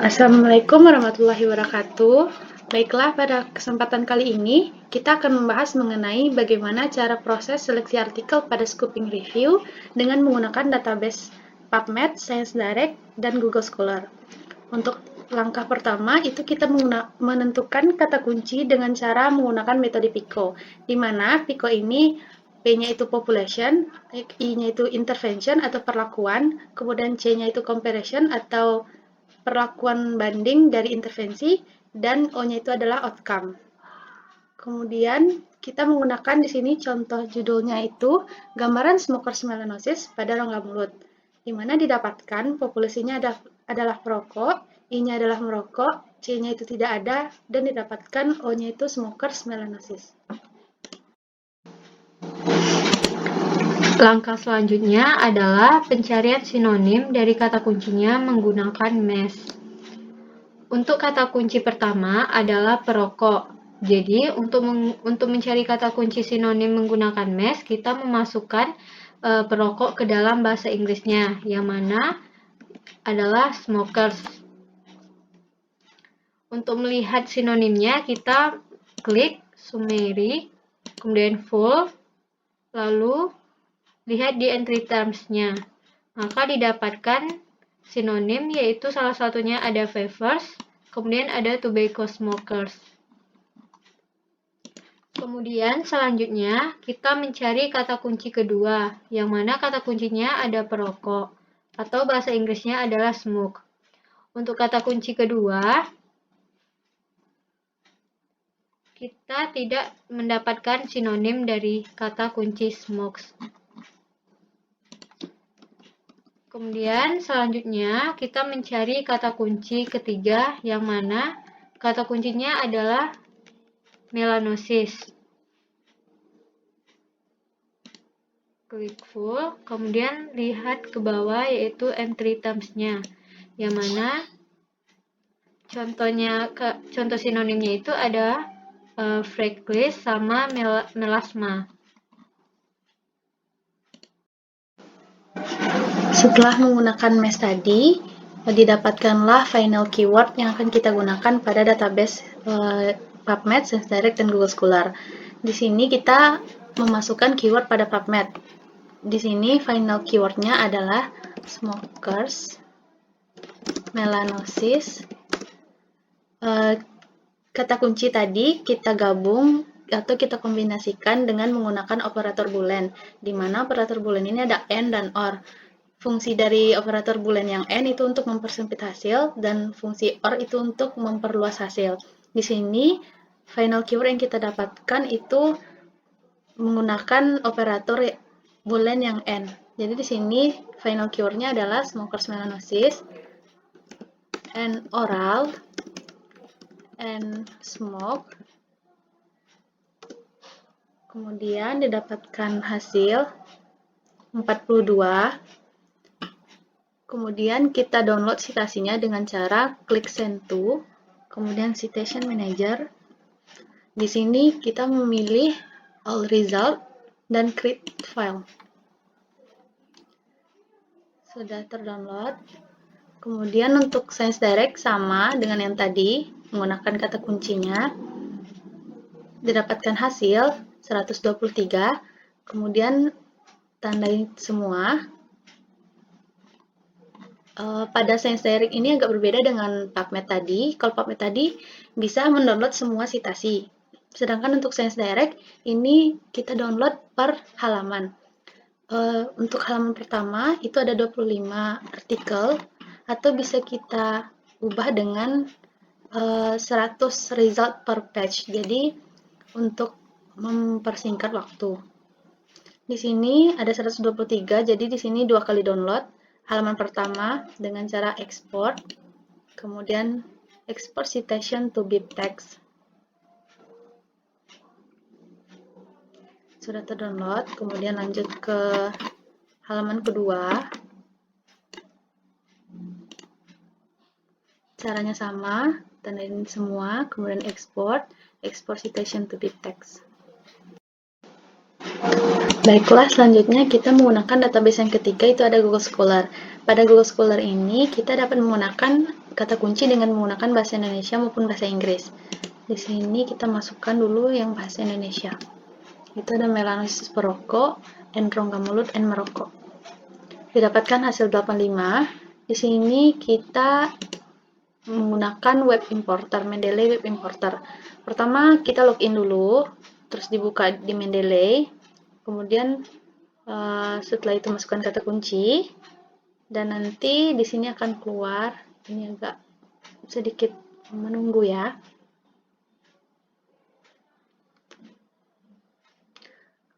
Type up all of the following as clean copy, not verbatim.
Assalamualaikum warahmatullahi wabarakatuh. Baiklah, pada kesempatan kali ini kita akan membahas mengenai bagaimana cara proses seleksi artikel pada Scoping Review dengan menggunakan database PubMed, ScienceDirect, dan Google Scholar. Untuk langkah pertama itu kita menentukan kata kunci dengan cara menggunakan metode PICO, di mana PICO ini P-nya itu population, I-nya itu intervention atau perlakuan, kemudian C-nya itu comparison atau perlakuan banding dari intervensi, dan O-nya itu adalah outcome. Kemudian kita menggunakan di sini contoh judulnya itu gambaran smokers melanosis pada rongga mulut, di mana didapatkan populasinya adalah perokok, I-nya adalah merokok, C-nya itu tidak ada, dan didapatkan O-nya itu smokers melanosis. Langkah selanjutnya adalah pencarian sinonim dari kata kuncinya menggunakan MES. Untuk kata kunci pertama adalah perokok. Jadi, untuk mencari kata kunci sinonim menggunakan MES, kita memasukkan perokok ke dalam bahasa Inggrisnya, yang mana adalah smokers. Untuk melihat sinonimnya, kita klik summary, kemudian full, lalu lihat di entry terms-nya. Maka didapatkan sinonim, yaitu salah satunya ada vapers, kemudian ada tobacco smokers. Kemudian selanjutnya kita mencari kata kunci kedua, yang mana kata kuncinya ada perokok, atau bahasa Inggrisnya adalah smoke. Untuk kata kunci kedua, kita tidak mendapatkan sinonim dari kata kunci smokes. Kemudian selanjutnya kita mencari kata kunci ketiga, yang mana kata kuncinya adalah melanosis. Klik full, kemudian lihat ke bawah yaitu entry terms-nya, yang mana contoh sinonimnya itu ada freckles sama melasma. Setelah menggunakan MES tadi, didapatkanlah final keyword yang akan kita gunakan pada database PubMed, ScienceDirect, dan Google Scholar. Di sini kita memasukkan keyword pada PubMed. Di sini final keywordnya adalah smokers, melanosis. Kata kunci tadi kita gabung atau kita kombinasikan dengan menggunakan operator boolean, di mana operator boolean ini ada and dan or. Fungsi dari operator boolean yang and itu untuk mempersempit hasil, dan fungsi or itu untuk memperluas hasil. Di sini final keyword yang kita dapatkan itu menggunakan operator boolean yang and. Jadi di sini final keywordnya adalah smokers melanosis, and oral, and smoke. Kemudian didapatkan hasil 42. Kemudian kita download citasinya dengan cara klik send to, kemudian citation manager. Di sini kita memilih all result dan create file. Sudah terdownload. Kemudian untuk ScienceDirect sama dengan yang tadi, menggunakan kata kuncinya. Didapatkan hasil 123, kemudian tandai semua. Pada ScienceDirect ini agak berbeda dengan PubMed tadi. Kalau PubMed tadi bisa mendownload semua citasi. Sedangkan untuk ScienceDirect ini kita download per halaman. Untuk halaman pertama itu ada 25 artikel, atau bisa kita ubah dengan 100 result per page. Jadi untuk mempersingkat waktu. Di sini ada 123, jadi di sini 2 kali download. Halaman pertama dengan cara export, kemudian export citation to bib text. Sudah terdownload, kemudian lanjut ke halaman kedua. Caranya sama, tandain semua, kemudian export citation to bib text. Baiklah, selanjutnya kita menggunakan database yang ketiga, itu ada Google Scholar. Pada Google Scholar ini kita dapat menggunakan kata kunci dengan menggunakan bahasa Indonesia maupun bahasa Inggris. Di sini kita masukkan dulu yang bahasa Indonesia. Itu ada melanosis perokok, and rongga mulut, and merokok. Didapatkan hasil 85. Di sini kita menggunakan web importer, Mendeley web importer. Pertama kita login dulu, terus dibuka di Mendeley. Kemudian setelah itu masukkan kata kunci, dan nanti di sini akan keluar. Ini agak sedikit menunggu ya.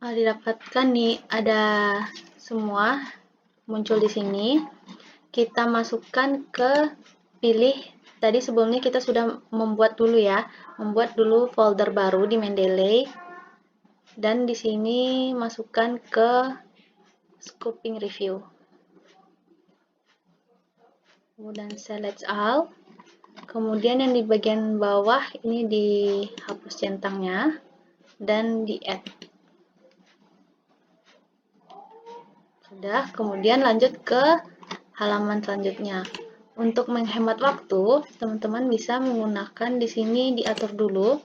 Didapatkan nih ada semua muncul di sini. Kita masukkan ke pilih. Tadi sebelumnya kita sudah membuat dulu ya, membuat dulu folder baru di Mendeley, dan di sini masukkan ke scoping review. Kemudian select all. Kemudian yang di bagian bawah ini dihapus centangnya dan di add. Sudah, kemudian lanjut ke halaman selanjutnya. Untuk menghemat waktu, teman-teman bisa menggunakan di sini diatur dulu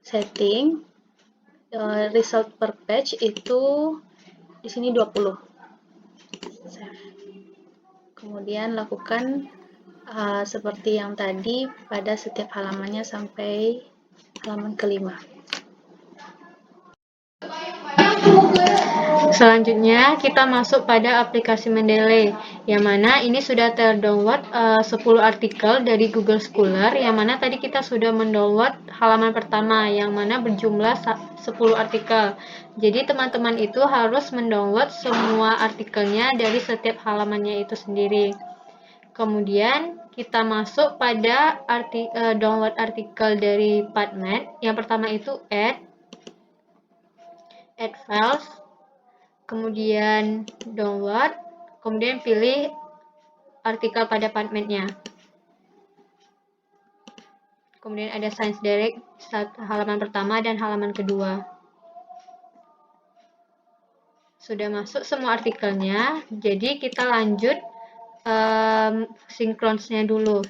setting result per page itu di sini 20. Save. Kemudian lakukan seperti yang tadi pada setiap halamannya sampai halaman kelima. Selanjutnya kita masuk pada aplikasi Mendeley, yang mana ini sudah terdownload 10 artikel dari Google Scholar, yang mana tadi kita sudah mendownload halaman pertama, yang mana berjumlah 10 artikel. Jadi teman-teman itu harus mendownload semua artikelnya dari setiap halamannya itu sendiri. Kemudian kita masuk pada download artikel dari PubMed. Yang pertama itu add files, kemudian download, kemudian pilih artikel pada PubMed-nya. Kemudian ada Science Direct halaman pertama dan halaman kedua. Sudah masuk semua artikelnya, jadi kita lanjut synchronous-nya dulu.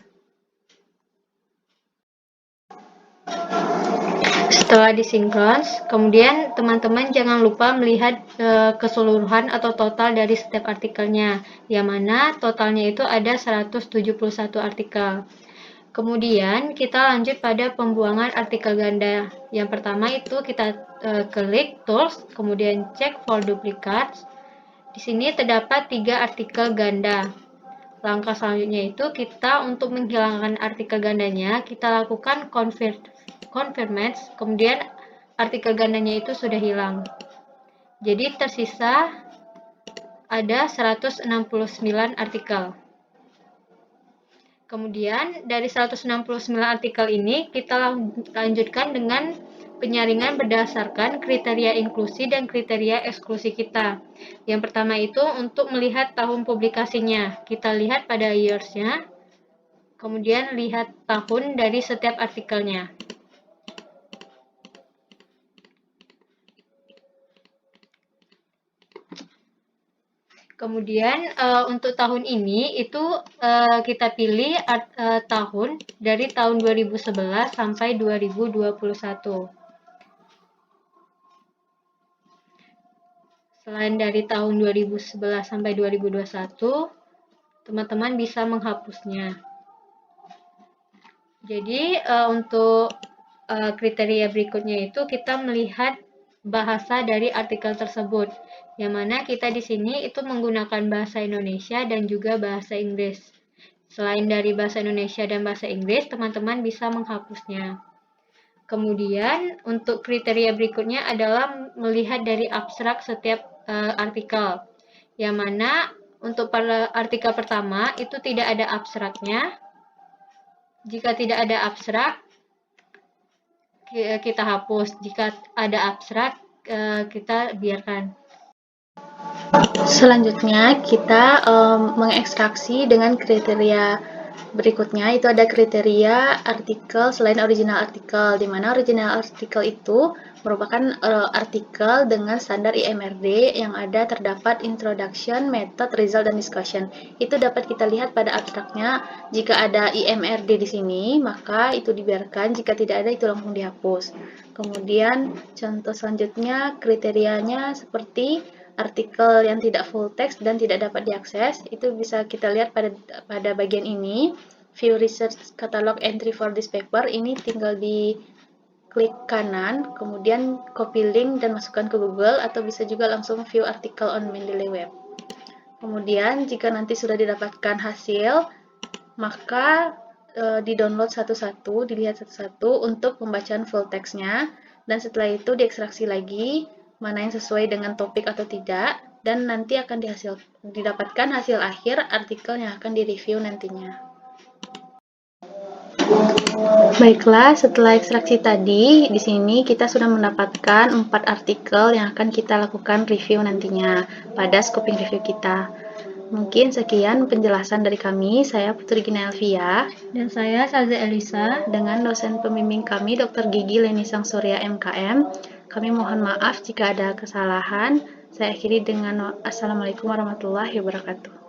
Setelah disinkron, kemudian teman-teman jangan lupa melihat keseluruhan atau total dari setiap artikelnya, yang mana totalnya itu ada 171 artikel. Kemudian kita lanjut pada pembuangan artikel ganda. Yang pertama itu kita klik Tools, kemudian cek for duplicates. Di sini terdapat 3 artikel ganda. Langkah selanjutnya itu kita untuk menghilangkan artikel gandanya, kita lakukan confirm, kemudian artikel gandanya itu sudah hilang. Jadi tersisa ada 169 artikel. Kemudian dari 169 artikel ini kita lanjutkan dengan penyaringan berdasarkan kriteria inklusi dan kriteria eksklusi kita. Yang pertama itu untuk melihat tahun publikasinya. Kita lihat pada years-nya, kemudian lihat tahun dari setiap artikelnya. Kemudian untuk tahun ini itu kita pilih tahun dari tahun 2011 sampai 2021. Selain dari tahun 2011 sampai 2021, teman-teman bisa menghapusnya. Jadi untuk kriteria berikutnya itu kita melihat bahasa dari artikel tersebut, yang mana kita di sini itu menggunakan bahasa Indonesia dan juga bahasa Inggris. Selain dari bahasa Indonesia dan bahasa Inggris, teman-teman bisa menghapusnya. Kemudian untuk kriteria berikutnya adalah melihat dari abstrak setiap artikel, yang mana untuk pada artikel pertama itu tidak ada abstraknya. Jika tidak ada abstrak, kita hapus. Jika ada abstrak, kita biarkan. Selanjutnya kita mengekstraksi dengan kriteria Berikutnya itu ada kriteria artikel selain original artikel, di mana original artikel itu merupakan artikel dengan standar IMRD yang ada terdapat introduction, method, result, dan discussion. Itu dapat kita lihat pada abstraknya. Jika ada IMRD di sini, maka itu dibiarkan. Jika tidak ada, itu langsung dihapus. Kemudian contoh selanjutnya kriterianya seperti artikel yang tidak full text dan tidak dapat diakses, itu bisa kita lihat pada bagian ini. View research catalog entry for this paper, ini tinggal di klik kanan, kemudian copy link dan masukkan ke Google, atau bisa juga langsung view artikel on Mendeley Web. Kemudian jika nanti sudah didapatkan hasil, maka di-download satu-satu, dilihat satu-satu untuk pembacaan full text-nya, dan setelah itu diekstraksi lagi mana yang sesuai dengan topik atau tidak, dan nanti akan didapatkan hasil akhir artikel yang akan direview nantinya. Baiklah, setelah ekstraksi tadi, di sini kita sudah mendapatkan 4 artikel yang akan kita lakukan review nantinya pada scoping review kita. Mungkin sekian penjelasan dari kami. Saya Putri Gina Elvia. Dan saya Saza Elisa. Dengan dosen pembimbing kami, Dr. Gigi Leni Sangsurya MKM. Kami mohon maaf jika ada kesalahan. Saya akhiri dengan Assalamualaikum warahmatullahi wabarakatuh.